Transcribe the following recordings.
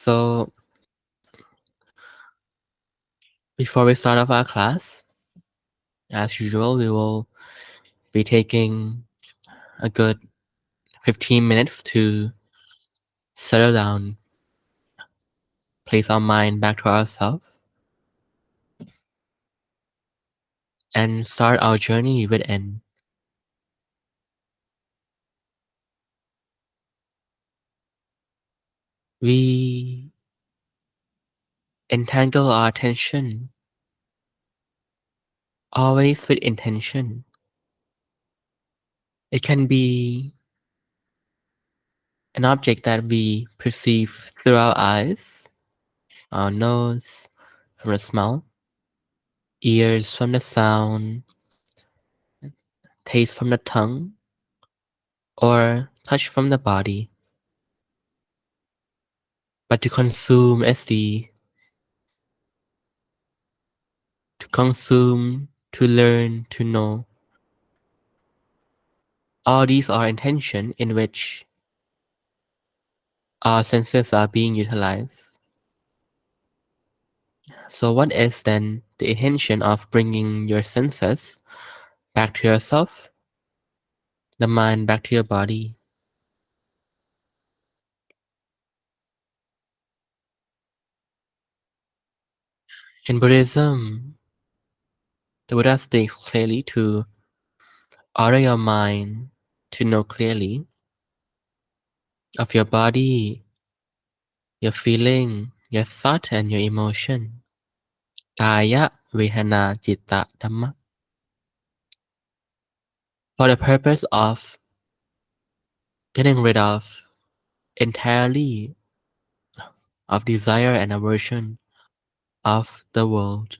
So, before we start off our class, as usual, we will be taking a good 15 minutes to settle down, place our mind back to ourselves, and start our journey within. We entangle our attention always with intention. It can be an object that we perceive through our eyes, our nose from the smell, ears from the sound, taste from the tongue, or touch from the body. But to consume, to learn, to know, all these are intention in which our senses are being utilized. So what is then the intention of bringing your senses back to yourself, the mind back to your body? In Buddhism, the Buddha states clearly to order your mind to know clearly of your body, your feeling, your thought, and your emotion. Kaya, Vehana, Citta, Dhamma. For the purpose of getting rid of entirely of desire and aversion of the world.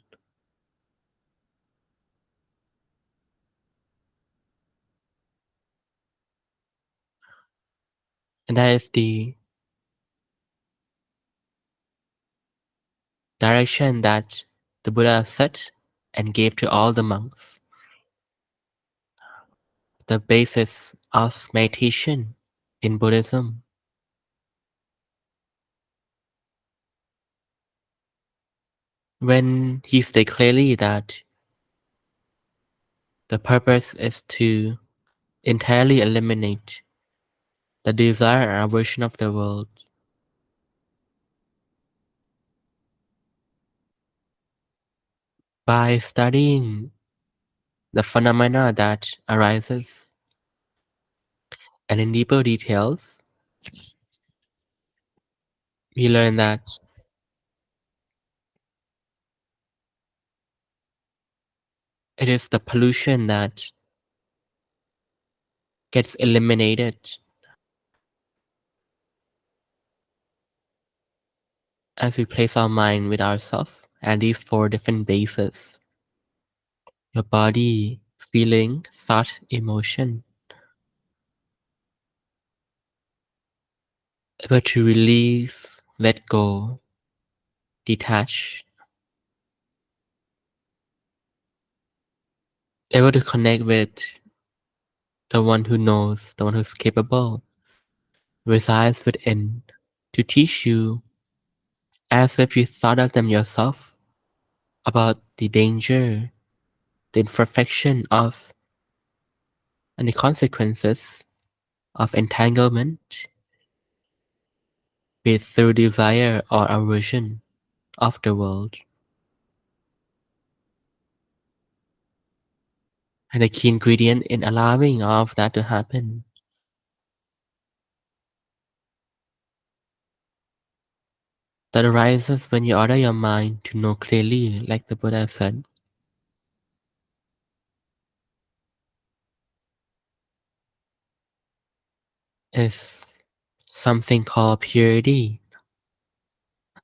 And that is the direction that the Buddha set and gave to all the monks. The basis of meditation in Buddhism. When he stated clearly that the purpose is to entirely eliminate the desire and aversion of the world. By studying the phenomena that arises, and in deeper details, we learn that it is the pollution that gets eliminated as we place our mind with ourselves at these four different bases: your body, feeling, thought, emotion. Able to release, let go, detach. Able to connect with the one who knows, the one who's capable, resides within to teach you as if you thought of them yourself about the danger, the imperfection of, and the consequences of entanglement, be it through desire or aversion of the world. And the key ingredient in allowing all of that to happen that arises when you order your mind to know clearly, like the Buddha said, is something called purity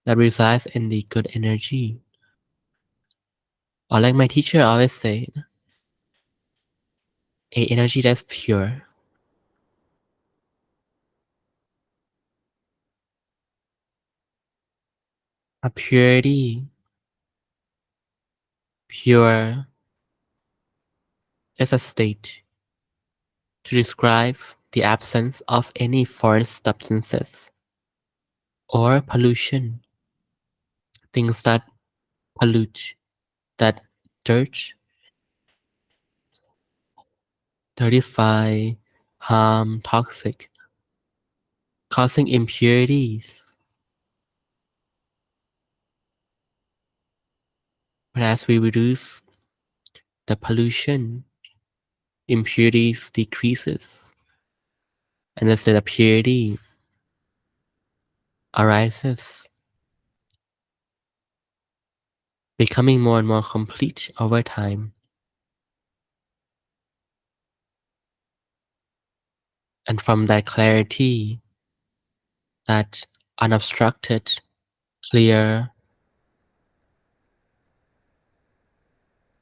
that resides in the good energy. Or like my teacher always said, a energy that's pure. A purity, pure is a state to describe the absence of any foreign substances. or pollution, things that pollute, that dirt, dirtify, harm, toxic, causing impurities. But as we reduce the pollution, impurities decreases, and instead of purity arises, becoming more and more complete over time. And from that clarity, that unobstructed, clear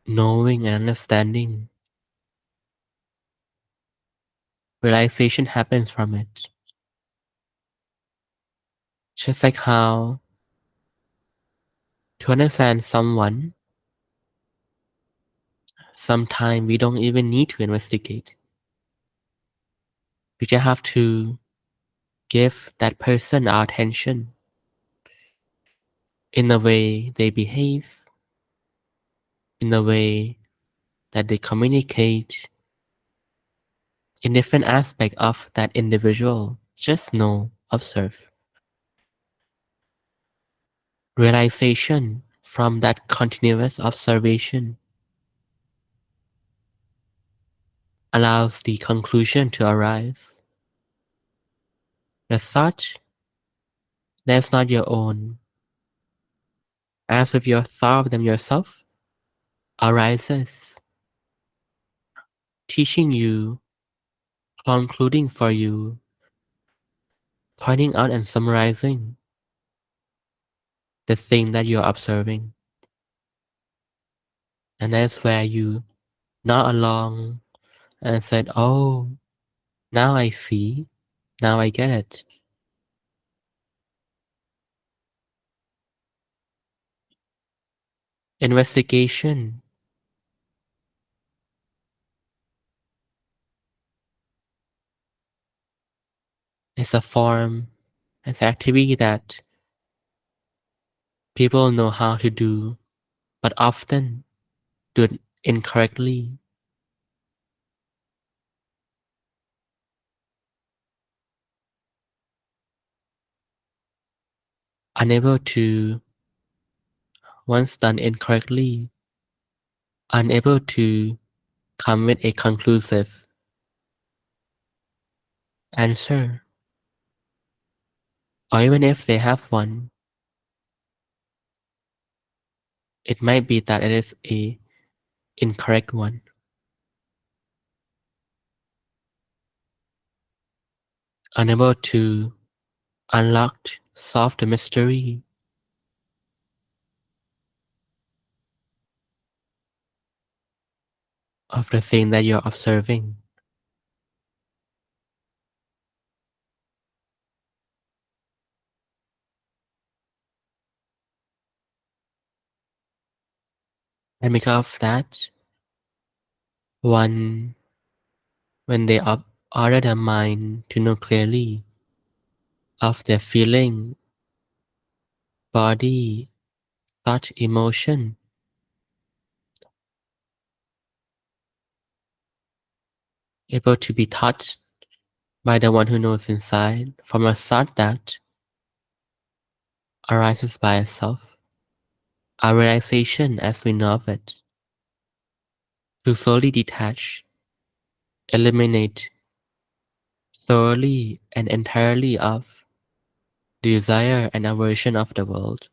knowing and understanding, realization happens from it. Just like how to understand someone, sometimes we don't even need to investigate. We just have to give that person our attention in the way they behave, in the way that they communicate, in different aspects of that individual. Just know, observe. Realization from that continuous observation allows the conclusion to arise. The thought that's not your own, as if you thought of them yourself, arises, teaching you, concluding for you, pointing out and summarizing the thing that you're observing. And that's where you nod along and said, oh, now I see, now I get it. Investigation is a form, it's an activity that people know how to do, but often do it incorrectly, unable to, once done incorrectly, unable to come with a conclusive answer. Or even if they have one, it might be that it is a incorrect one. Unable to unlock, solve the mystery of the thing that you're observing. And because of that, one, when they order their mind to know clearly of their feeling, body, thought, emotion, able to be taught by the one who knows inside from a thought that arises by itself, a realization as we know of it, to solely detach, eliminate thoroughly and entirely of the desire and aversion of the world.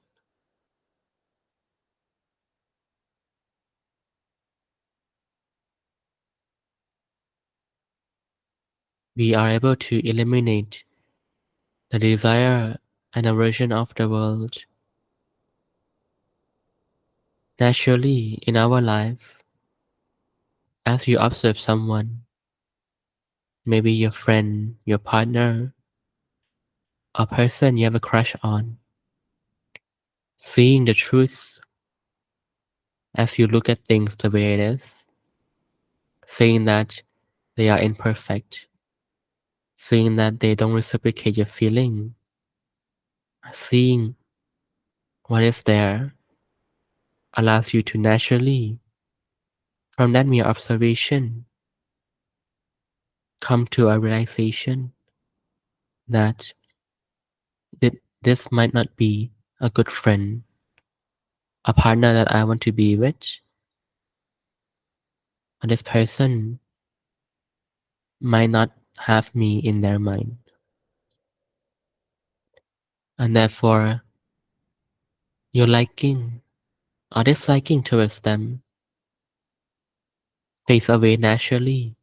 We are able to eliminate the desire and aversion of the world naturally in our life as you observe someone, maybe your friend, your partner, a person you have a crush on, seeing the truth as you look at things the way it is, saying that they are imperfect, saying that they don't reciprocate your feeling, Seeing what is there allows you to naturally, from that mere observation, come to a realization that this might not be a good friend, a partner that I want to be with, or this person might not have me in their mind. And therefore, your liking or disliking towards them fades away naturally.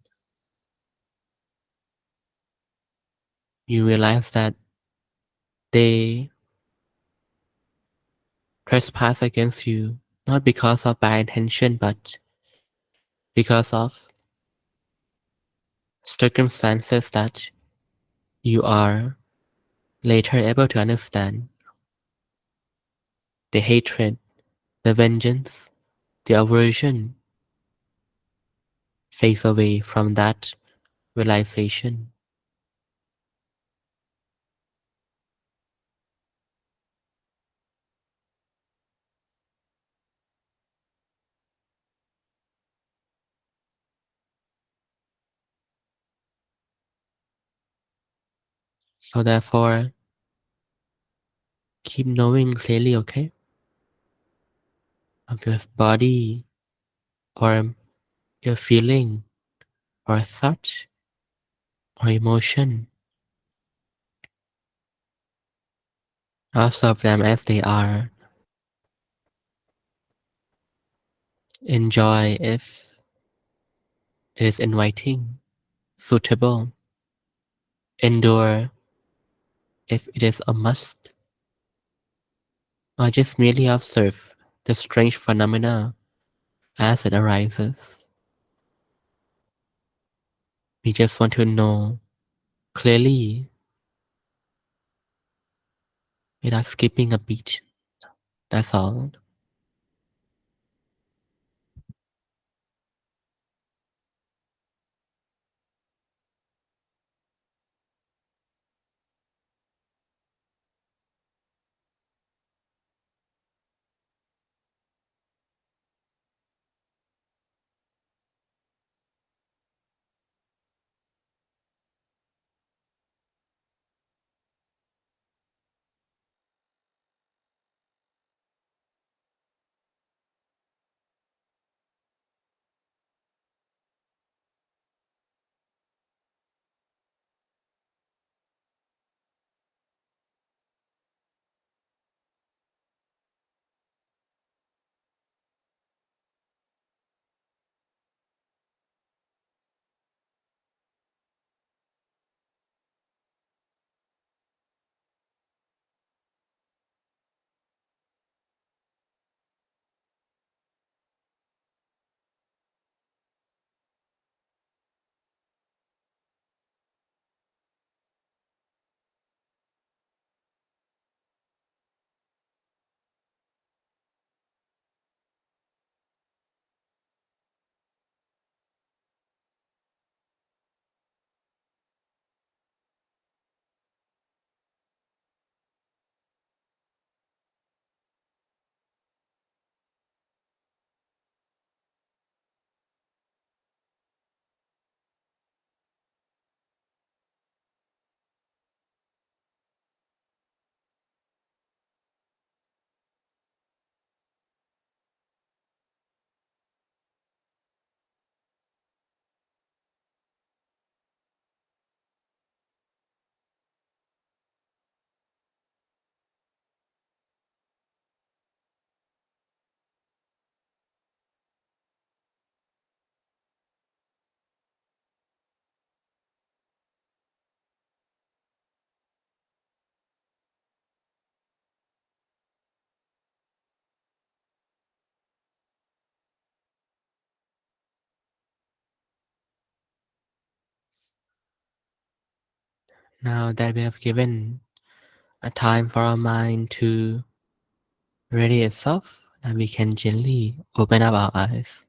You realize that they trespass against you not because of bad intention, but because of circumstances that you are later able to understand. The hatred, the vengeance, the aversion fades away from that realization. So therefore, keep knowing clearly, okay, of your body or your feeling or thought or emotion. Observe them as they are. Enjoy if it is inviting, suitable. Endure if it is a must. Or just merely observe the strange phenomena as it arises. We just want to know clearly without skipping a beat. That's all. Now that we have given a time for our mind to ready itself, now we can gently open up our eyes.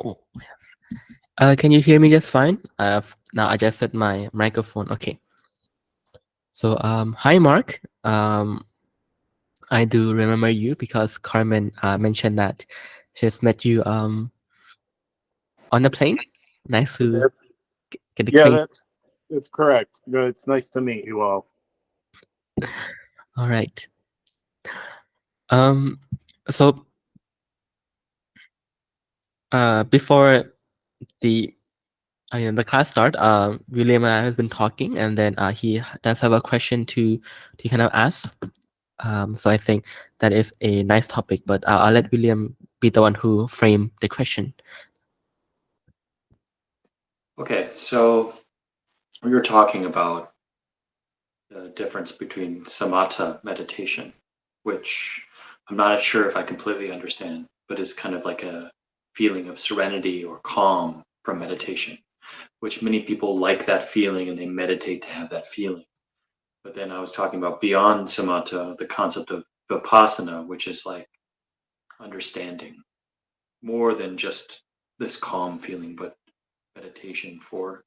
Oh, can you hear me just fine? I've now adjusted my microphone. Okay. So, hi Mark. I do remember you because Carmen mentioned that she's met you on the plane. Nice to That- get Yeah, acquainted. that's correct. It's nice to meet you all. All right. Um, so before the the class start, William and I has been talking, and then he does have a question to kind of ask. So I think that is a nice topic, but I'll let William be the one who frame the question. Okay, so we were talking about the difference between samatha meditation, which I'm not sure if I completely understand, but it's kind of like a feeling of serenity or calm from meditation, which many people like that feeling and they meditate to have that feeling. But then I was talking about beyond samatha, the concept of vipassana, which is like understanding more than just this calm feeling, but meditation for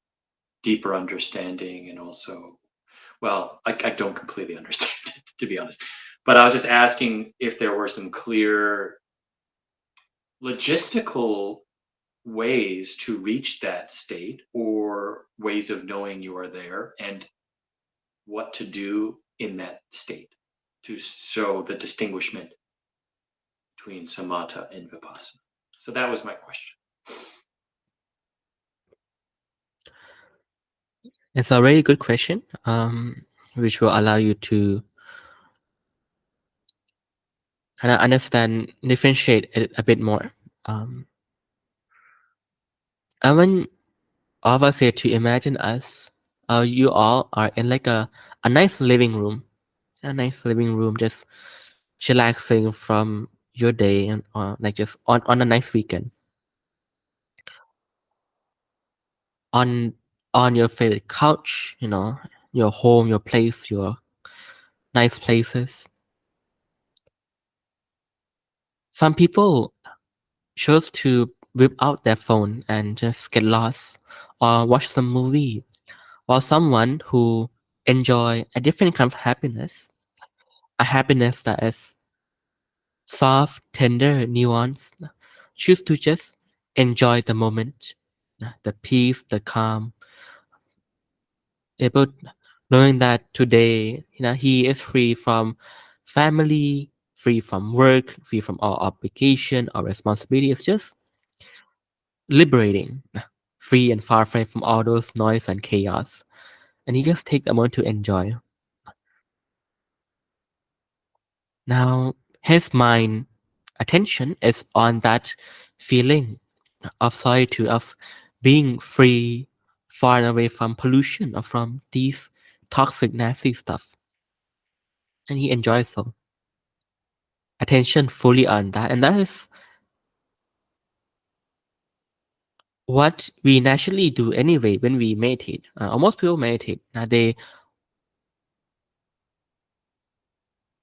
deeper understanding and also, well, I don't completely understand it, to be honest. But I was just asking if there were some clear logistical ways to reach that state or ways of knowing you are there and what to do in that state to show the distinguishment between samatha and vipassana. So that was my question. It's a very good question, which will allow you to kind of understand, differentiate it a bit more. I want all of us here to imagine us, you all are in like a nice living room, just chillaxing from your day and like just on a nice weekend on on your favorite couch, your home, your place, your nice places. Some people chose to whip out their phone and just get lost or watch some movie, while someone who enjoy a different kind of happiness, a happiness that is soft, tender, nuanced, choose to just enjoy the moment, the peace, the calm, able knowing that today, he is free from family, free from work, free from all obligation or responsibility. It's just liberating, free and far away from all those noise and chaos. And he just take a moment to enjoy. Now, his mind attention is on that feeling of solitude, of being free, far and away from pollution or from these toxic, nasty stuff. And he enjoys so. Attention fully on that. And that is what we naturally do anyway when we meditate. Almost people meditate. They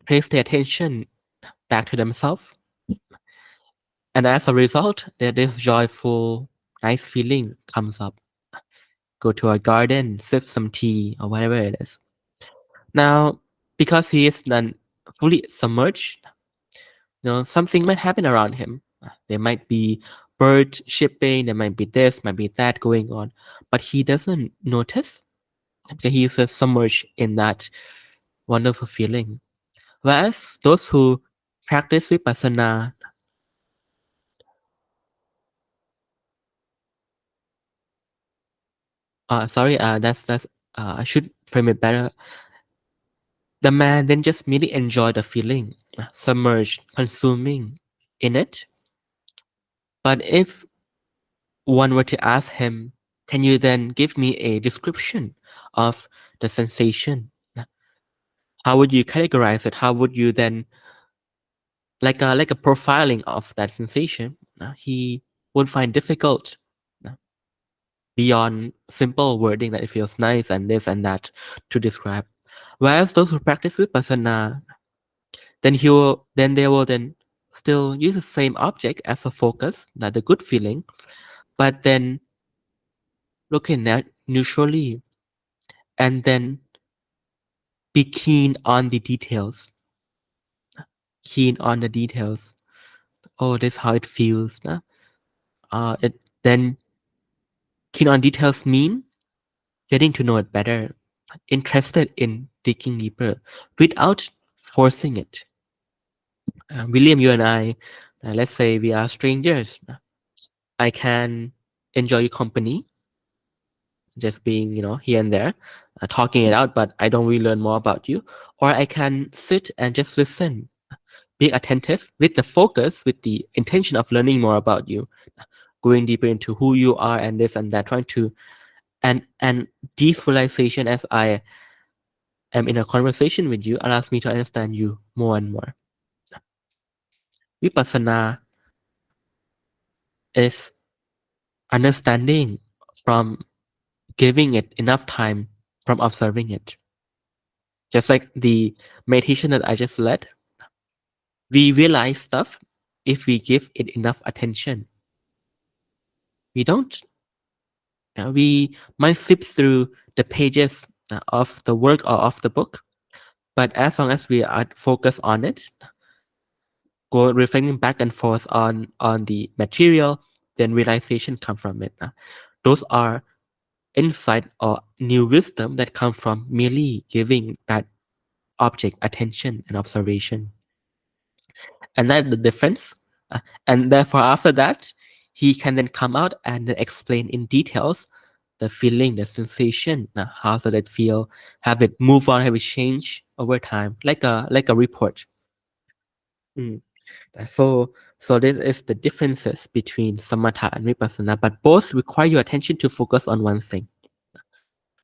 place their attention back to themselves. And as a result, this joyful, nice feeling comes up. Go to a garden, sip some tea, or whatever it is. Now, because he is then fully submerged, something might happen around him. There might be birds shipping, there might be this, might be that going on, but he doesn't notice because he is just submerged in that wonderful feeling. Whereas those who practice vipassana, that's I should frame it better. The man then just merely enjoy the feeling, submerged, consuming in it. But if one were to ask him, can you then give me a description of the sensation? How would you categorize it? How would you then like a profiling of that sensation? He would find difficult uh, beyond simple wording that it feels nice and this and that to describe. Whereas those who practice vipassana, then they will then still use the same object as a focus, not the good feeling, but then looking at neutrally and then be keen on the details. Keen on the details. Oh, this is how it feels. Nah? Then keen on details mean getting to know it better, interested in digging deeper without forcing it. William, you and I, let's say we are strangers. I can enjoy your company, just being, here and there, talking it out, but I don't really learn more about you. Or I can sit and just listen, being attentive with the focus, with the intention of learning more about you, going deeper into who you are and this and that, trying to, and visualization as I am in a conversation with you allows me to understand you more and more. Vipassana is understanding from giving it enough time from observing it. Just like the meditation that I just led, we realize stuff if we give it enough attention. We don't. We might flip through the pages of the work or of the book, but as long as we are focused on it, go reflecting back and forth on the material, then realization come from it. Those are insight or new wisdom that come from merely giving that object attention and observation. And that's the difference. And therefore, after that, he can then come out and then explain in details the feeling, the sensation, how does it feel, have it move on, have it change over time, like a report. Mm. So this is the differences between samatha and vipassana, but both require your attention to focus on one thing.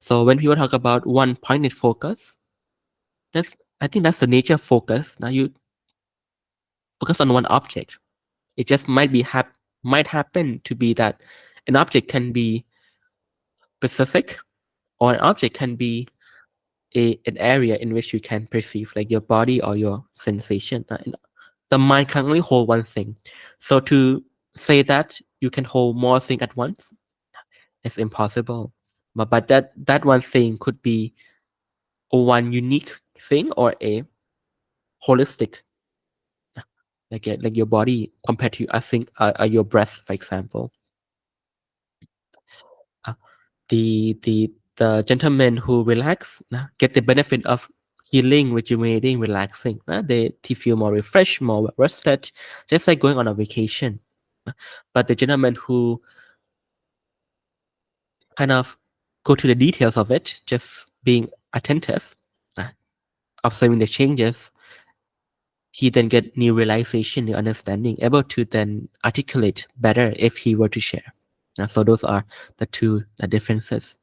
So when people talk about one pointed focus, I think that's the nature of focus. Now you focus on one object. It just might happen to be that an object can be specific, or an object can be an area in which you can perceive, like your body or your sensation. And the mind can only hold one thing. So to say that you can hold more things at once, it's impossible. But that one thing could be one unique thing or a holistic, like your body compared to I think your breath, for example. Uh, the gentlemen who relax get the benefit of healing, rejuvenating, relaxing. They feel more refreshed, more rested, just like going on a vacation. But the gentlemen who kind of go to the details of it, just being attentive, observing the changes, he then get new realization, new understanding, able to then articulate better if he were to share. So those are the two differences.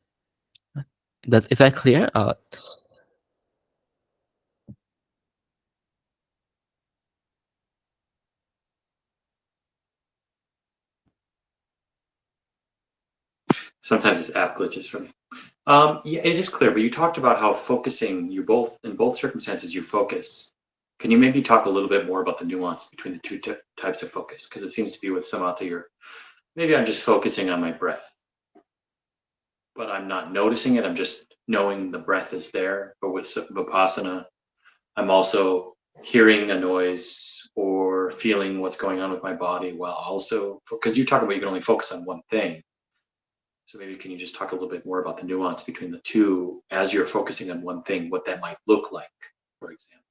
Is that clear? Sometimes it's app glitches for me. Yeah, it is clear, but you talked about how focusing, in both circumstances, you focus. Can you maybe talk a little bit more about the nuance between the two types of focus? Because it seems to be with samatha, maybe I'm just focusing on my breath, but I'm not noticing it. I'm just knowing the breath is there. But with vipassana, I'm also hearing a noise or feeling what's going on with my body while also, because you talk about you can only focus on one thing. So maybe can you just talk a little bit more about the nuance between the two as you're focusing on one thing, what that might look like, for example?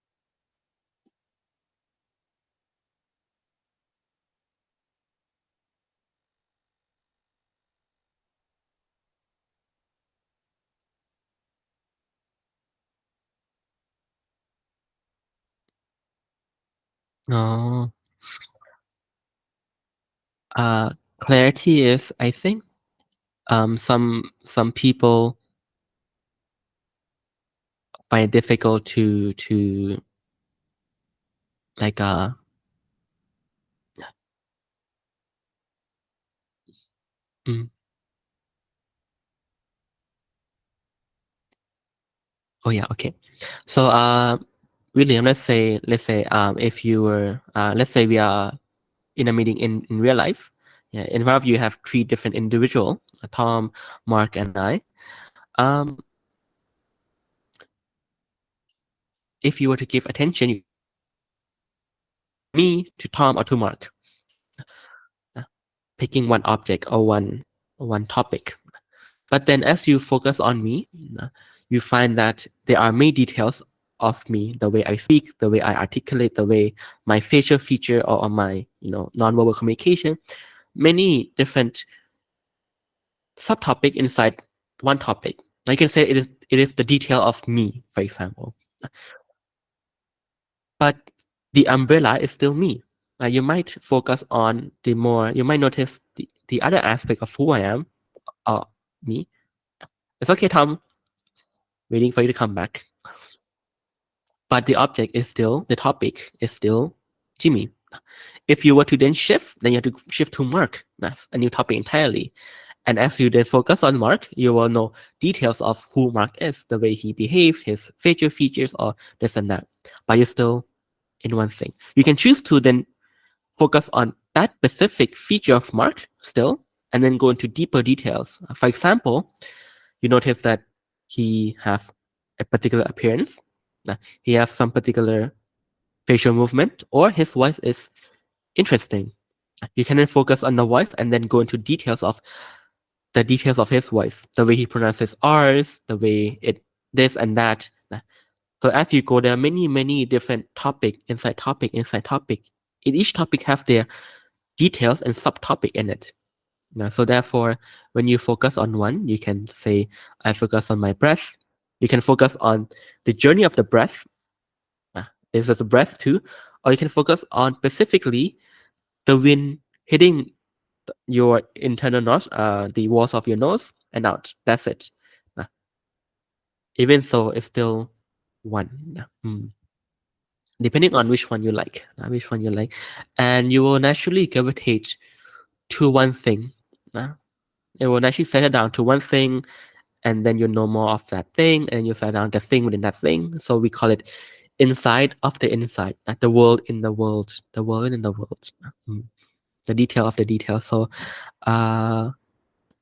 No. Clarity is, I think, some people find it difficult to like mm, oh yeah, okay. So William, let's say if you were let's say we are in a meeting in real life. Yeah, in front of you have 3 different individuals, Tom, Mark, and I. If you were to give attention me to Tom or to Mark, picking one object or one topic. But then as you focus on me, you find that there are many details of me, the way I speak, the way I articulate, the way my facial feature or my nonverbal communication, many different subtopic inside one topic. I can say it is the detail of me, for example. But the umbrella is still me. You might focus on you might notice the other aspect of who I am, me. It's okay, Tom. Waiting for you to come back. But the object is still, the topic is still Jimmy. If you were to then shift, then you have to shift to Mark. That's a new topic entirely. And as you then focus on Mark, you will know details of who Mark is, the way he behaves, his facial features, or this and that. But you're still in one thing. You can choose to then focus on that specific feature of Mark still, and then go into deeper details. For example, you notice that he have a particular appearance. He has some particular facial movement, or his voice is interesting. You can then focus on the voice and then go into details of his voice, the way he pronounces R's, the way it this and that. So as you go, there are many different topic inside topic inside topic. In each topic have their details and subtopic in it. So therefore, when you focus on one, you can say, I focus on my breath. You can focus on the journey of the breath. This is a breath too. Or you can focus on specifically the wind hitting your internal nose, the walls of your nose and out. That's it. Even though it's still one. Depending on which one you like. And you will naturally gravitate to one thing. It will naturally settle down to one thing, and then you know more of that thing, and you settle down the thing within that thing. So we call it inside of the inside, the world in the world, the world in the world, the detail of the detail. So I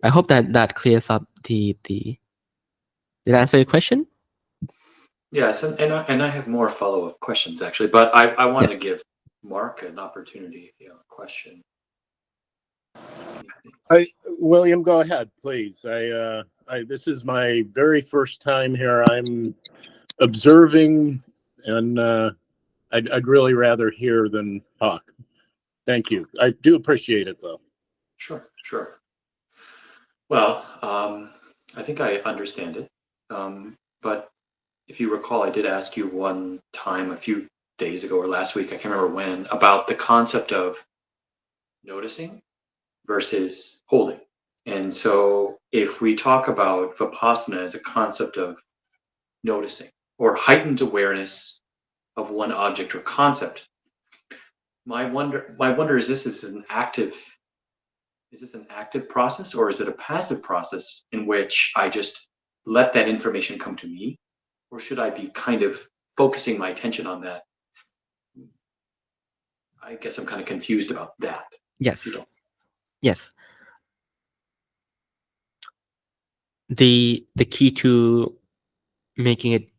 hope that clears up the. Did I answer your question? Yes, and I have more follow-up questions actually, but I wanted to give Mark an opportunity if you have a question. William, go ahead, please. This is my very first time here. I'm observing, and I'd really rather hear than talk. Thank you. I do appreciate it, though. Sure. Well, I think I understand it, but if you recall, I did ask you one time a few days ago or last week, I can't remember when, about the concept of noticing versus holding. And so if we talk about Vipassana as a concept of noticing or heightened awareness of one object or concept, my wonder is this an active process, or is it a passive process in which I just let that information come to me? Or should I be kind of focusing my attention on that? I guess I'm kind of confused about that. Yes. Yes. The key to making it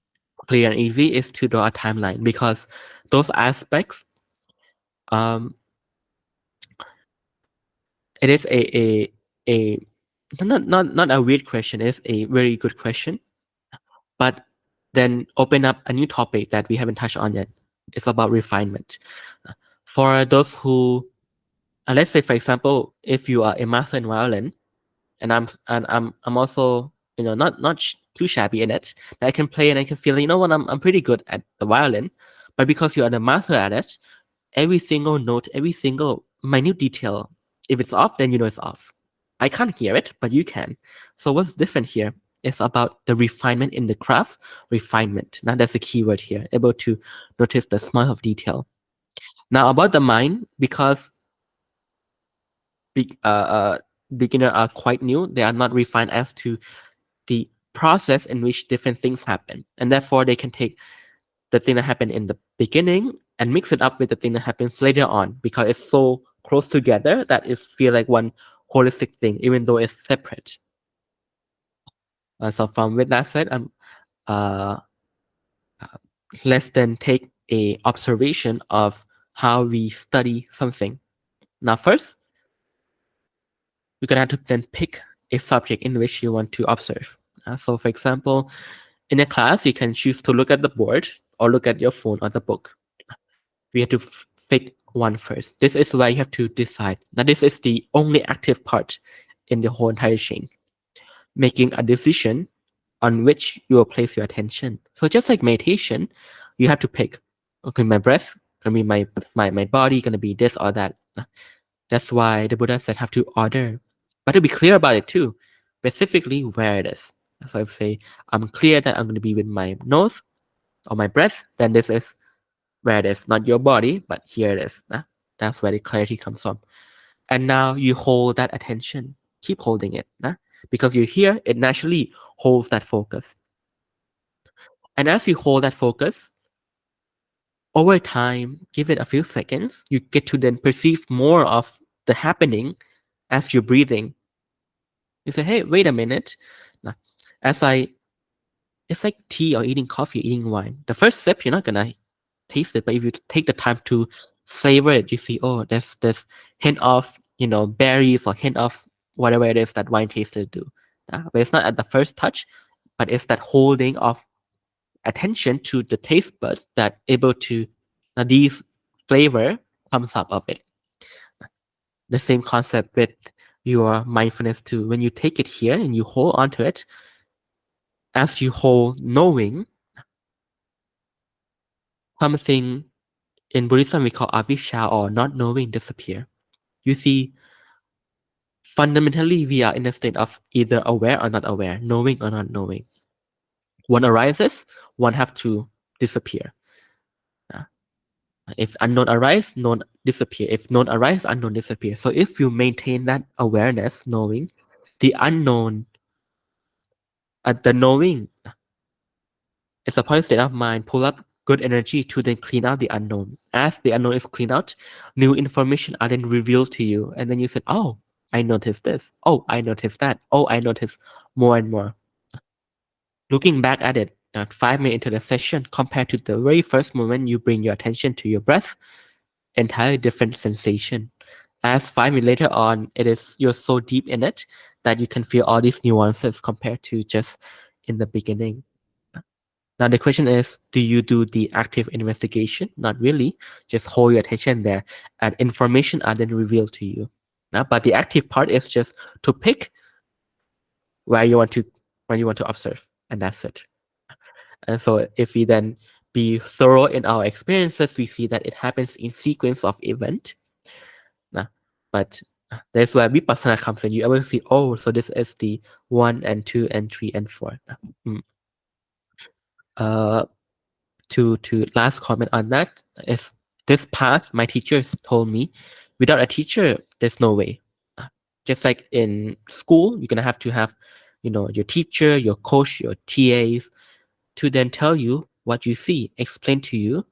clear and easy is to draw a timeline, because those aspects, it is a not a weird question. It's a very good question, but then open up a new topic that we haven't touched on yet. It's about refinement. For those who, let's say, for example, if you are a master in violin, and I'm also not too shabby in it, I can play and I can feel, I'm pretty good at the violin, but because you are the master at it, every single note, every single minute detail, if it's off, then you know it's off. I can't hear it, but you can. So what's different here is about the refinement in the craft. Refinement. Now that's a key word here. Able to notice the small of detail. Now about the mind, because beginner are quite new, they are not refined as to the process in which different things happen, and therefore they can take the thing that happened in the beginning and mix it up with the thing that happens later on, because it's so close together that it feels like one holistic thing, even though it's separate. So from with that said, let's then take a observation of how we study something. Now, first, you're gonna have to then pick a subject in which you want to observe. So, for example, in a class, you can choose to look at the board or look at your phone or the book. We have to pick one first. This is why you have to decide. Now, this is the only active part in the whole entire chain, making a decision on which you will place your attention. So just like meditation, you have to pick, okay, my breath, gonna be my body, gonna be this or that. That's why the Buddha said have to order. But to be clear about it too, specifically where it is. So if say I'm clear that I'm gonna be with my nose or my breath, then this is where it is, not your body, but here it is. That's where the clarity comes from. And now you hold that attention. Keep holding it. Because you're here, it naturally holds that focus. And as you hold that focus, over time, give it a few seconds, you get to then perceive more of the happening as you're breathing. You say, hey, wait a minute. Now, it's like tea or eating coffee, eating wine. The first sip, you're not gonna taste it, but if you take the time to savor it, you see, oh, there's this hint of, berries or hint of whatever it is that wine tasters do. But it's not at the first touch, but it's that holding of attention to the taste buds that able to, these flavor comes up of it. The same concept with your mindfulness too. When you take it here and you hold onto it, as you hold knowing, something in Buddhism we call avisha or not knowing disappear. You see, fundamentally we are in a state of either aware or not aware, knowing or not knowing. One arises, one have to disappear. If unknown arise, known disappear. If known arise, unknown disappear. So if you maintain that awareness, knowing, the unknown, the knowing, it's a point state of mind, pull up good energy to then clean out the unknown. As the unknown is cleaned out, new information are then revealed to you. And then you said, oh, I noticed this. Oh, I noticed that. Oh, I noticed more and more. Looking back at it, 5 minutes into the session compared to the very first moment you bring your attention to your breath, entirely different sensation. As 5 minutes later on, you're so deep in it that you can feel all these nuances compared to just in the beginning. Now the question is, do you do the active investigation? Not really. Just hold your attention there, and information are then revealed to you. But the active part is just to pick where you want to observe, and that's it. And so if we then be thorough in our experiences, we see that it happens in sequence of event. But that's where vipassana comes in. You able to see, oh, so this is the 1 and 2 and 3 and 4. To last comment on that is this path my teachers told me, without a teacher, there's no way. Just like in school, you're gonna have to have, your teacher, your coach, your TAs to then tell you what you see, explain to you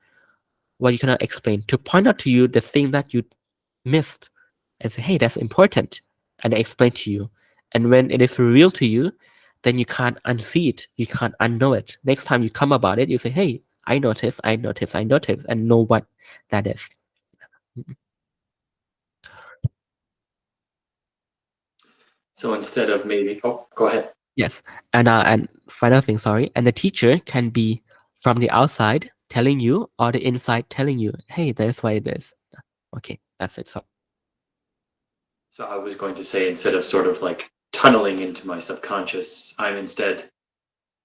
what you cannot explain, to point out to you the thing that you missed and say, hey, that's important, and explain to you. And when it is revealed to you, then you can't unsee it, you can't unknow it. Next time you come about it, you say, hey, I noticed, and know what that is. So instead of maybe, go ahead. Yes, and final thing, sorry, and the teacher can be from the outside telling you, or the inside telling you, hey, that's why it is. Okay, that's it. So I was going to say, instead of sort of like tunneling into my subconscious, I'm instead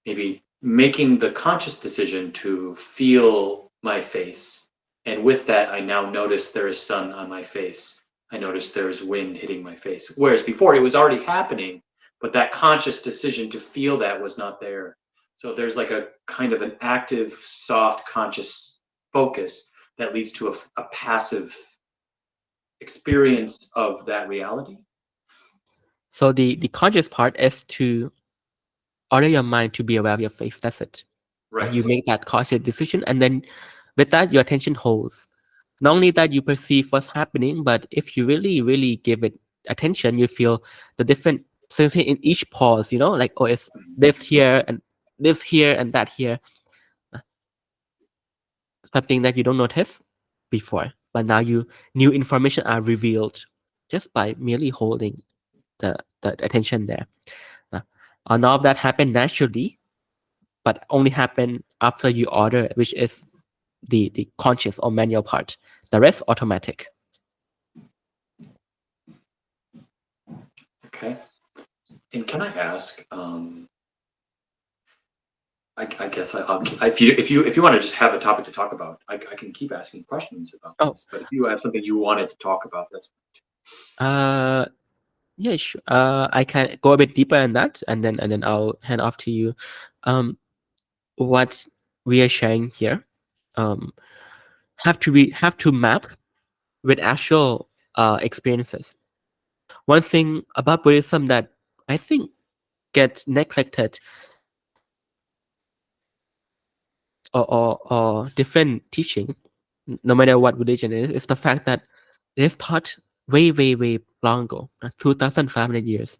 maybe making the conscious decision to feel my face. And with that, I now notice there is sun on my face. I notice there is wind hitting my face. Whereas before it was already happening, but that conscious decision to feel that was not there. So there's like a kind of an active, soft, conscious focus that leads to a passive experience of that reality. So the conscious part is to order your mind to be aware of your face. That's it. Right. You make that cautious decision, and then with that, your attention holds. Not only that you perceive what's happening, but if you really, really give it attention, you feel the different sensation in each pause, like, oh, it's this here and this here and that here. Something that you don't notice before, but now new information are revealed just by merely holding the attention there. None of that happen naturally, but only happen after you order, which is the conscious or manual part. The rest automatic. Okay. And can I ask? I guess if you want to just have a topic to talk about, I can keep asking questions about this. But if you have something you wanted to talk about, that's yeah, sure. I can go a bit deeper in that, and then I'll hand off to you. What we are sharing here, have to map with actual experiences. One thing about Buddhism that I think gets neglected, or different teaching, no matter what religion it is the fact that it is taught way, way, way long ago, 2,500 years,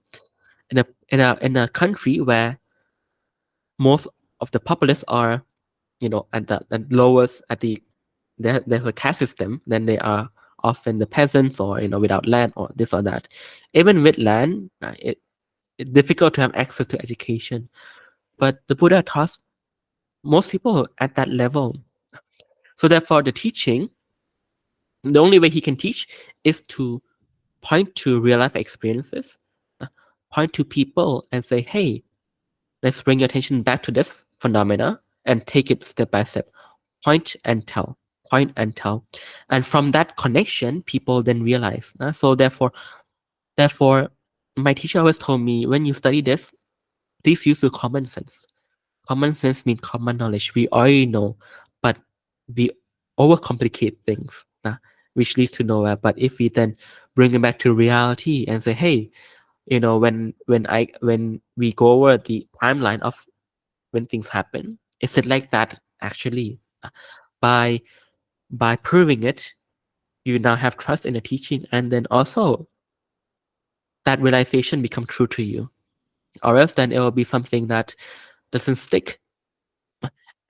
in a country where most of the populace are, at the lowest, there's a caste system, then they are often the peasants, or without land, or this or that. Even with land, it's difficult to have access to education. But the Buddha taught most people at that level. So therefore, the teaching, the only way he can teach is to point to real life experiences, point to people and say, hey, let's bring your attention back to this phenomena and take it step by step. Point and tell. Point and tell. And from that connection, people then realize. So therefore, my teacher always told me, when you study this, please use your common sense. Common sense means common knowledge. We already know, but we overcomplicate things, which leads to nowhere. But if we then bring it back to reality and say, hey, when we go over the timeline of when things happen, is it like that actually? By proving it, you now have trust in the teaching, and then also that realization become true to you. Or else then it will be something that doesn't stick,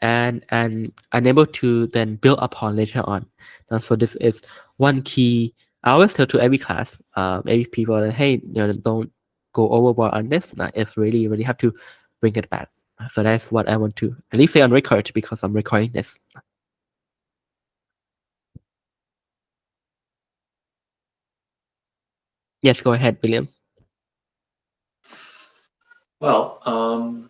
and unable to then build upon later on. And so this is one key. I always tell to every class, every people that, hey, don't go overboard on this. It's really, really have to bring it back. So that's what I want to at least say on record, because I'm recording this. Yes, go ahead, William. well.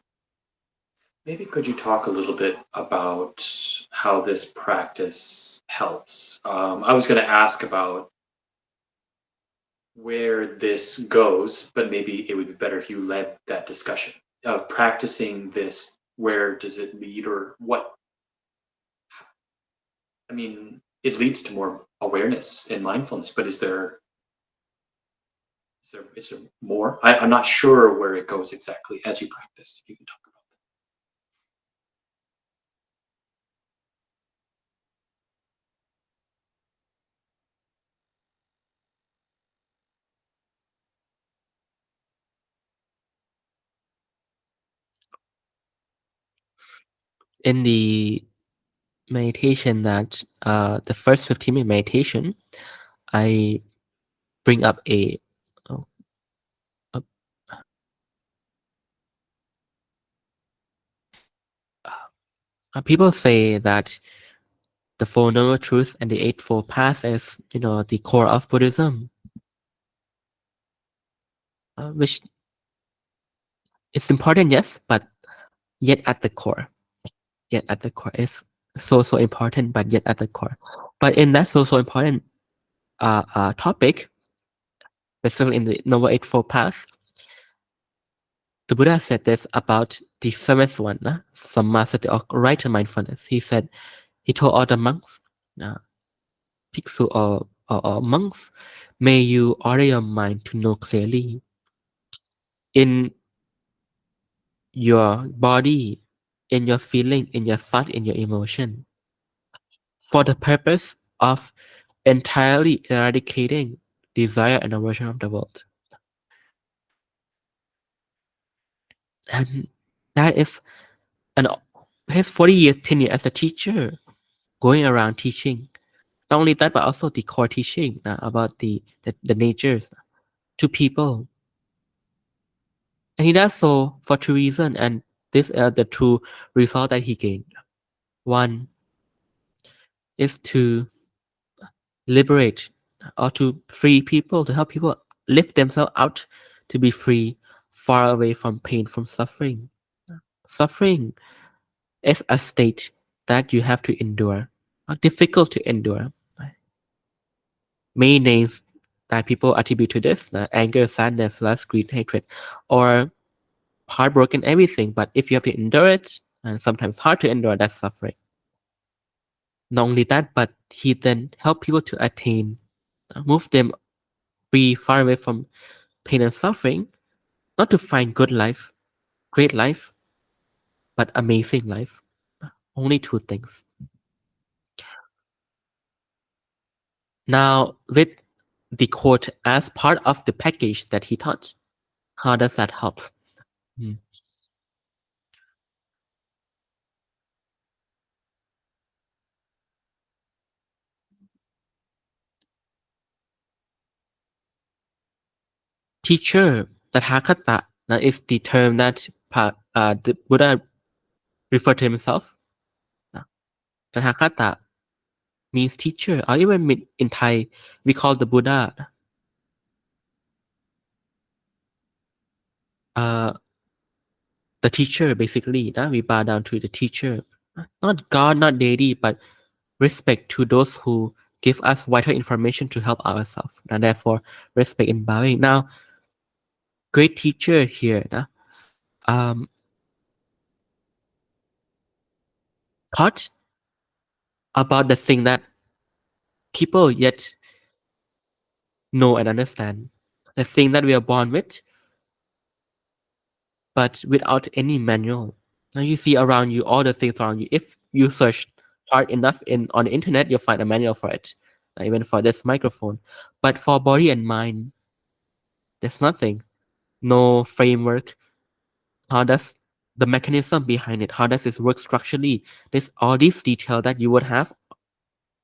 Maybe could you talk a little bit about how this practice helps? I was going to ask about where this goes, but maybe it would be better if you led that discussion of practicing this. Where does it lead, or what? I mean, it leads to more awareness and mindfulness, but is there more? I'm not sure where it goes exactly as you practice. You can talk about In the meditation that the first 15-minute meditation, I bring up people say that the Four Noble Truths and the Eightfold Path is, the core of Buddhism, which is important, yes, but yet at the core. It's so important, but yet at the core. But in that so important topic, especially in the Noble Eightfold Path, the Buddha said this about the seventh one, Sammasati, or right mindfulness. He told all the monks, bhikkhu or monks, may you order your mind to know clearly in your body in your feeling, in your thought, in your emotion, for the purpose of entirely eradicating desire and aversion of the world. And that is his 40 years, 10 years as a teacher, going around teaching. Not only that, but also the core teaching about the natures to people. And he does so for two reasons, and these are the two results that he gained. One is to liberate or to free people, to help people lift themselves out to be free, far away from pain, from suffering. Suffering is a state that you have to endure, difficult to endure. Many names that people attribute to this, anger, sadness, lust, greed, hatred, or heartbroken, everything. But if you have to endure it, and sometimes hard to endure, that's suffering. Not only that, but he then helped people to attain, move them free, far away from pain and suffering, not to find good life, great life, but amazing life. Only two things. Now, with the quote as part of the package that he taught, how does that help? Teacher, Tathagata, is the term that the Buddha referred to himself. Tathagata means teacher, or even in Thai, we call the Buddha the teacher, basically. We bow down to the teacher. Not God, not deity, but respect to those who give us vital information to help ourselves. And therefore, respect in bowing. Now, great teacher here taught about the thing that people yet know and understand. The thing that we are born with, but without any manual. Now you see around you all the things around you. If you search hard enough on the internet, you'll find a manual for it, even for this microphone. But for body and mind, there's nothing. No framework. How does the mechanism behind it? How does it work structurally? There's all these details that you would have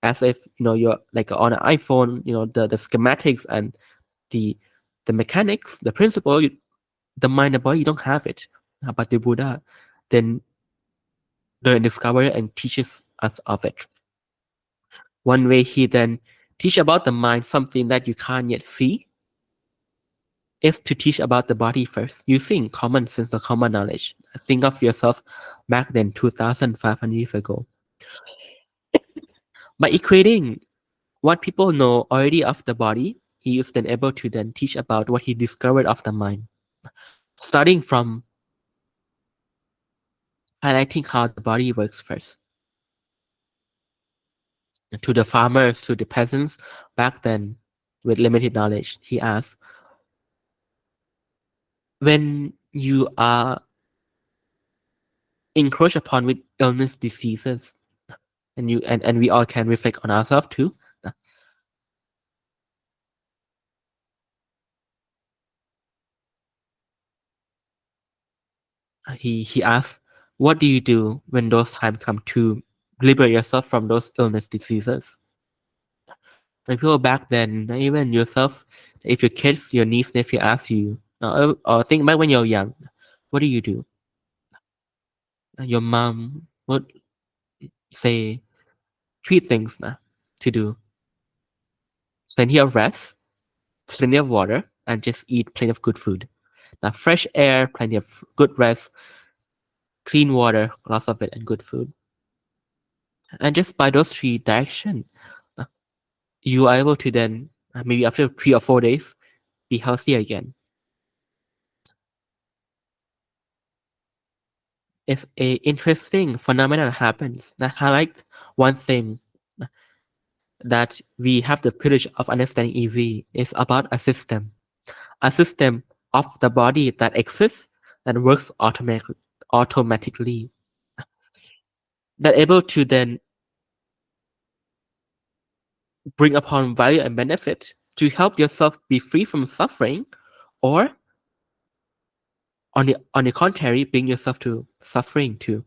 as if you're like on an iPhone. The schematics and the mechanics, the principle. The mind and body, you don't have it. But the Buddha then discover and teaches us of it. One way he then teach about the mind, something that you can't yet see, is to teach about the body first, using common sense or common knowledge. Think of yourself back then, 2,500 years ago. By equating what people know already of the body, he is then able to then teach about what he discovered of the mind. Starting from highlighting how the body works first. To the farmers, to the peasants back then with limited knowledge, he asked, when you are encroached upon with illness, diseases, and we all can reflect on ourselves too. He asked, what do you do when those times come to liberate yourself from those illness, diseases? And people back then, even yourself, if your kids, your niece, nephew ask you, or think back when you're young, what do you do? Your mom would say three things to do. Plenty of rest, plenty of water, and just eat plenty of good food. Now, fresh air, plenty of good rest, clean water, lots of it, and good food. And just by those three directions, you are able to then, maybe after 3 or 4 days, be healthy again. It's a interesting phenomenon that happens that highlights one thing that we have the privilege of understanding easy is about a system of the body that exists and works automatically. that able to then bring upon value and benefit to help yourself be free from suffering, or on the contrary, bring yourself to suffering too.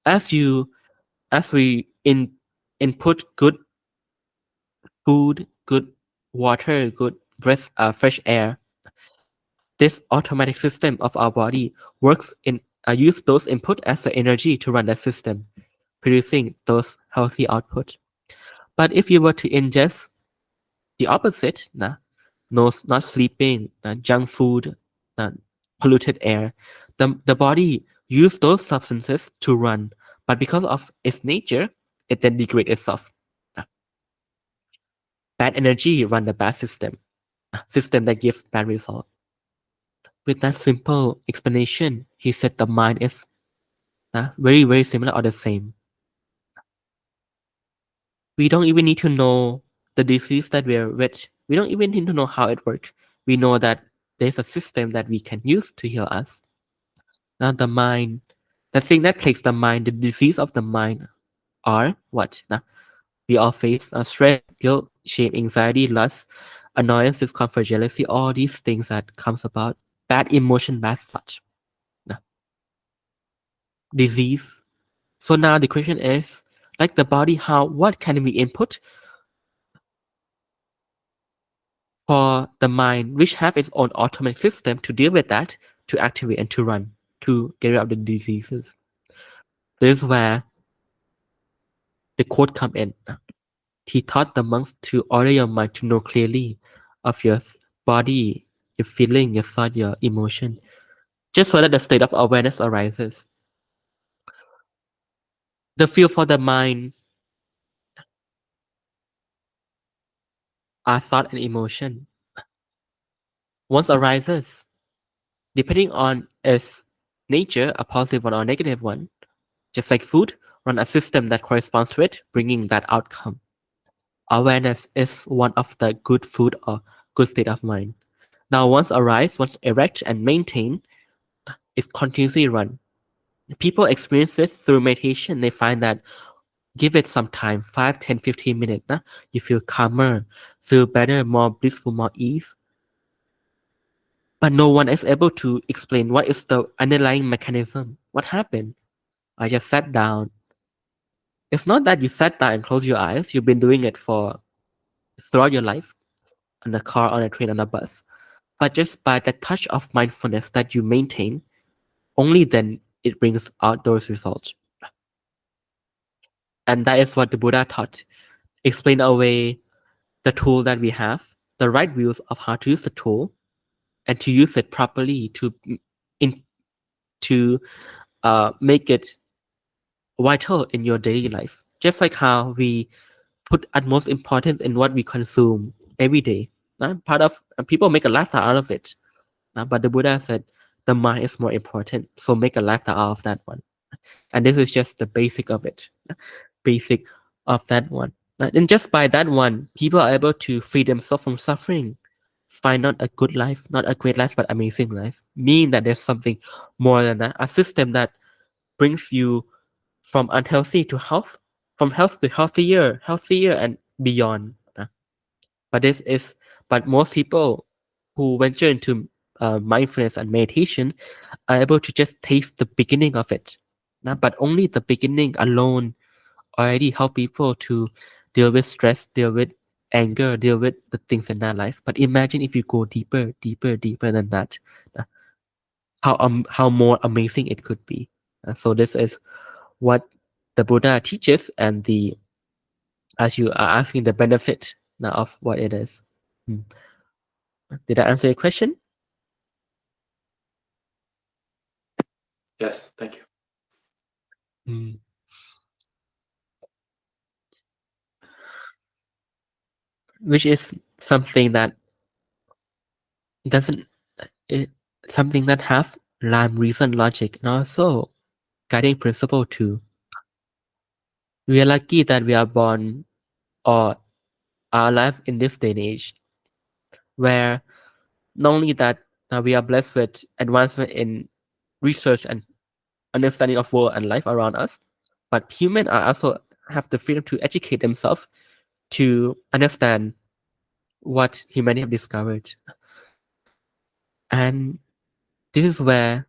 As we input good food, good water, good breath, fresh air, this automatic system of our body works in use those input as the energy to run that system, producing those healthy output. But if you were to ingest the opposite, not sleeping, junk food, polluted air, the body use those substances to run, but because of its nature, it then degrades itself. Bad energy run the bad system that gives bad result. With that simple explanation, he said the mind is very, very similar or the same. We don't even need to know the disease that we're with. We don't even need to know how it works. We know that there's a system that we can use to heal us. Now the mind, the thing that plagues the mind, the disease of the mind are what? Now, we all face stress, guilt, shame, anxiety, lust, annoyance, discomfort, jealousy, all these things that comes about. Bad emotion, bad thought. Now, disease. So now the question is, like the body, what can we input for the mind, which have its own automatic system to deal with that, to activate and to run, to get rid of the diseases. This is where the quote come in. He taught the monks to order your mind to know clearly of your body, your feeling, your thought, your emotion, just so that the state of awareness arises. The feel for the mind are thought and emotion. Once arises, depending on its nature, a positive one or a negative one, just like food, run a system that corresponds to it, bringing that outcome. Awareness is one of the good food or good state of mind. Now, once erect and maintained, it's continuously run. People experience it through meditation. They find that give it some time, 5, 10, 15 minutes, you feel calmer, feel better, more blissful, more ease. But no one is able to explain what is the underlying mechanism. What happened? I just sat down. It's not that you sat down and closed your eyes. You've been doing it for throughout your life, on a car, on a train, on a bus. But just by the touch of mindfulness that you maintain, only then it brings out those results. And that is what the Buddha taught. Explain away the tool that we have, the right views of how to use the tool, and to use it properly to make it vital in your daily life. Just like how we put utmost importance in what we consume every day. Part of people make a lifestyle out of it. But the Buddha said the mind is more important, so make a lifestyle out of that one. And this is just the basic of it, basic of that one. And just by that one, people are able to free themselves from suffering, find not a good life, not a great life, but amazing life. Meaning that there's something more than that, a system that brings you from unhealthy to health, from health to healthier and beyond. But most people who venture into mindfulness and meditation are able to just taste the beginning of it. But only the beginning alone already help people to deal with stress, deal with anger, deal with the things in their life. But imagine if you go deeper than that, uh, how more amazing it could be. So this is what the Buddha teaches, and as you are asking, the benefit now of what it is. Did I answer your question? Yes, thank you. Which is something that doesn't something that have rhyme, reason, logic, and also guiding principle too. We are lucky that we are born or are alive in this day and age, where not only that we are blessed with advancement in research and understanding of world and life around us, but humans are also have the freedom to educate themselves to understand what humanity have discovered. And this is where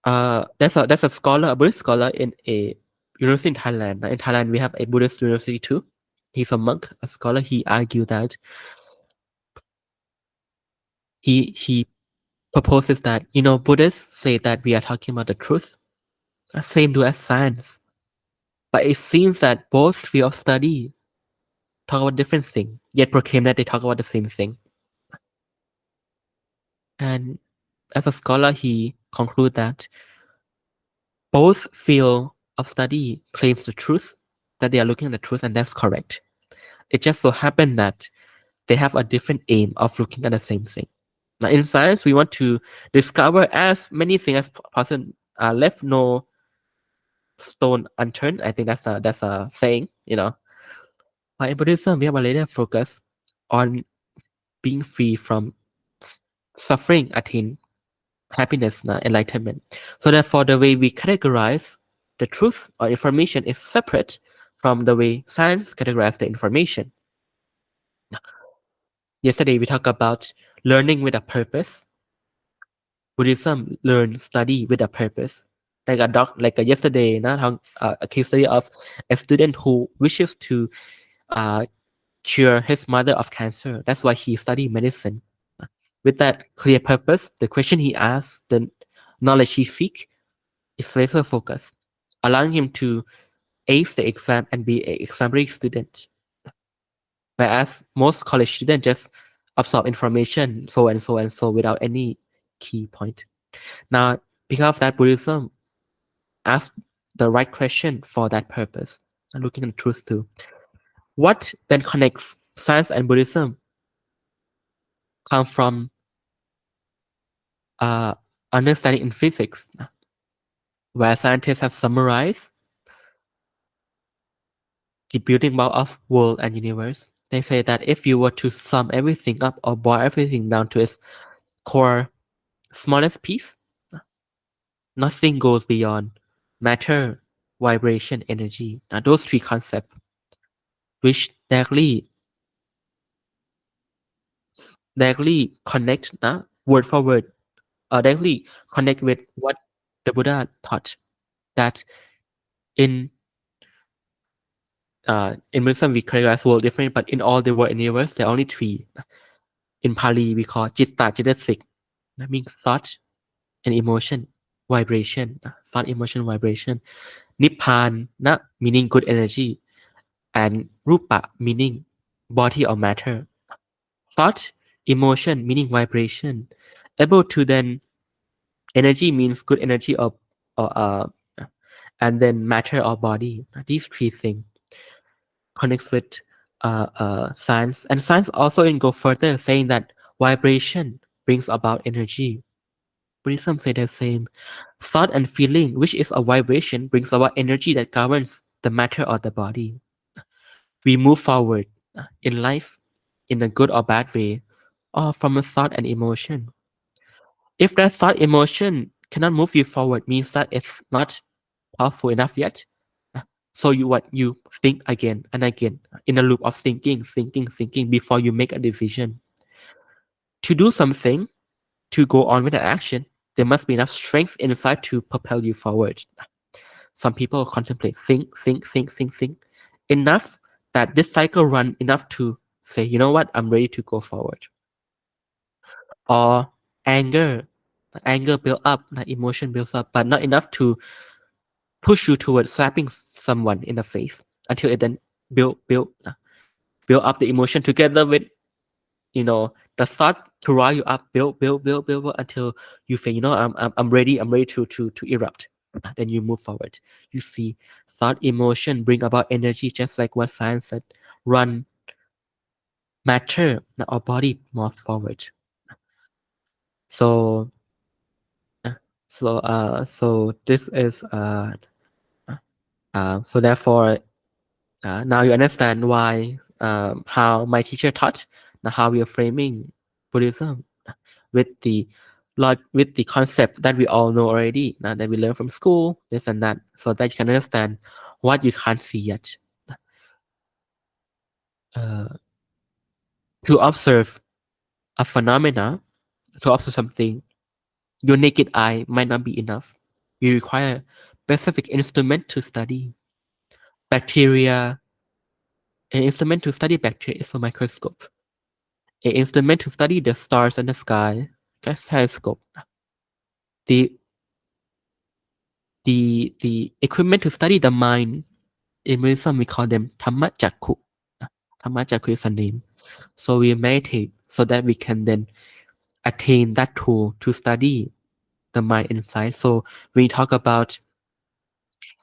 there's a scholar, a Buddhist scholar in a university in Thailand. In Thailand, we have a Buddhist university too. He's a monk, a scholar. He argued that he proposes that, Buddhists say that we are talking about the truth, same do as science. But it seems that both field of study talk about different things, yet proclaim that they talk about the same thing. And as a scholar, he concludes that both field of study claims the truth, that they are looking at the truth, and that's correct. It just so happened that they have a different aim of looking at the same thing. Now, in science, we want to discover as many things as possible. Left no stone unturned. I think that's a saying, But in Buddhism, we have a later focus on being free from suffering, attain happiness, enlightenment. So therefore, the way we categorize the truth or information is separate from the way science categorizes the information. Yesterday, we talked about learning with a purpose. Buddhism learn study with a purpose. Like yesterday, a case study of a student who wishes to cure his mother of cancer. That's why he studied medicine. With that clear purpose, the question he asks, the knowledge he seeks, is laser focused, allowing him to ace the exam and be an exemplary student. Whereas most college students just absorb information so and so and so without any key point. Now, because of that, Buddhism asks the right question for that purpose and looking at the truth too. What then connects science and Buddhism come from understanding in physics, where scientists have summarized the building block of world and universe. They say that if you were to sum everything up or boil everything down to its core smallest piece, nothing goes beyond matter, vibration, energy. Now those three concepts, which directly connect word for word, directly connect with what the Buddha taught, that in Buddhism we categorize world different, but in all the world and universe there are only three. In Pali we call citta, cetasik, that means thought and emotion, vibration, thought, emotion, vibration. Nippan, meaning good energy, and rupa, meaning body or matter. Thought, emotion, meaning vibration. Able to then, energy means good energy or and then matter or body. These three things connects with science, and science also go further, saying that vibration brings about energy. Buddhism say the same. Thought and feeling, which is a vibration, brings about energy that governs the matter of the body. We move forward in life in a good or bad way, or from a thought and emotion. If that thought emotion cannot move you forward, means that it's not powerful enough yet. So you think again and again in a loop of thinking before you make a decision. To do something, to go on with an action, there must be enough strength inside to propel you forward. Some people contemplate, think enough that this cycle run enough to say, you know what, I'm ready to go forward. Or anger build up, emotion builds up, but not enough to push you towards slapping someone in the face until it then build up the emotion together with the thought to rile you up, build until you say, I'm ready to erupt. Then you move forward. You see, thought, emotion bring about energy, just like what science said. Run matter or body more forward. So this is so therefore now you understand why how my teacher taught, how we are framing Buddhism with the lot with the concept that we all know already, that we learn from school, this and that, so that you can understand what you can't see yet. To observe a phenomena, to observe something, your naked eye might not be enough. You require specific instrument to study bacteria. An instrument to study bacteria is a microscope. An instrument to study the stars and the sky, a telescope. The equipment to study the mind, in Buddhism we call them Dhammacakkhu. Dhammacakkhu is a name. So we meditate so that we can then attain that tool to study the mind inside. So when we talk about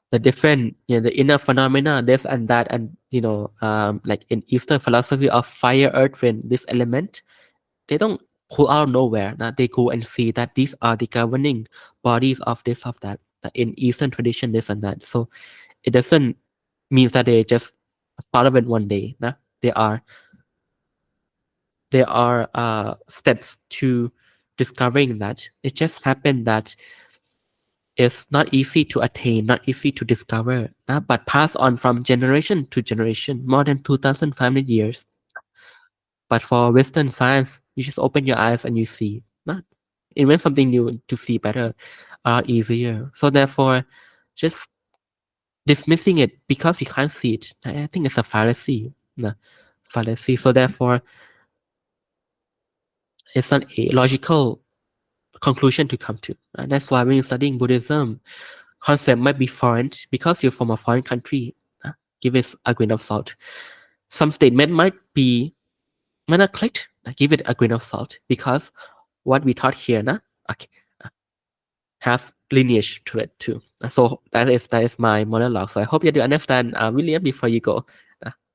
the different, the inner phenomena, this and that, and like in Eastern philosophy of fire, earth, wind, this element, they don't pull out of nowhere. They go and see that these are the governing bodies of this, of that. In Eastern tradition, this and that. So it doesn't mean that they just thought of it one day. There are steps to discovering that. It just happened that it's not easy to attain, not easy to discover, but passed on from generation to generation, more than 2,500 years. But for Western science, you just open your eyes and you see. Invent something new to see better, easier. So therefore, just dismissing it because you can't see it, I think it's a fallacy. Fallacy. So therefore, it's not a logical conclusion to come to. That's why when you're studying Buddhism, concept might be foreign because you're from a foreign country. Give it a grain of salt. Some statement might not click. Give it a grain of salt because what we taught here, okay, have lineage to it too. So that is my monologue. So I hope you do understand, William, before you go.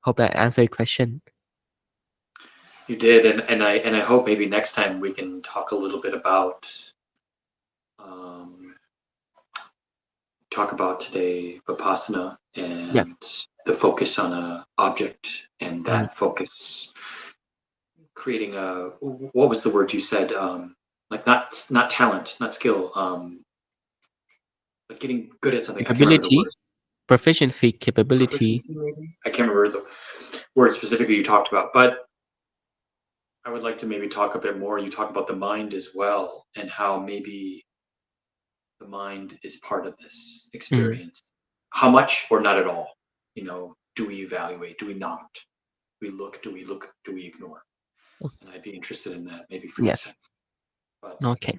Hope I answered your question. You did, and I hope maybe next time we can talk a little bit about today Vipassana and the focus on a object and that focus creating what was the word you said? Like not talent, not skill, but getting good at something. Capability, proficiency, capability. Proficiency, maybe? I can't remember the word specifically you talked about, but I would like to maybe talk a bit more. You talk about the mind as well and how maybe the mind is part of this experience. How much or not at all? Do we evaluate? Do we not? Do we look? Do we ignore? And I'd be interested in that maybe for next time. But, okay.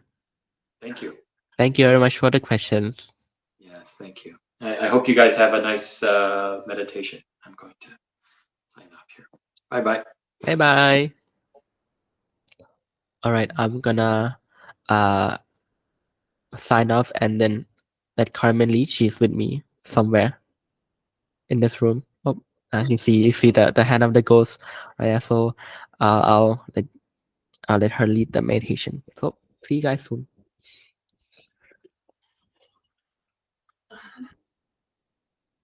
Thank you. Thank you very much for the questions. Yes, thank you. I hope you guys have a nice meditation. I'm going to sign off here. Bye-bye. Bye-bye. All right, I'm gonna sign off and then let Carmen lead. She's with me somewhere in this room. Oh, you see the hand of the ghost. Right, so I'll let her lead the meditation. So see you guys soon.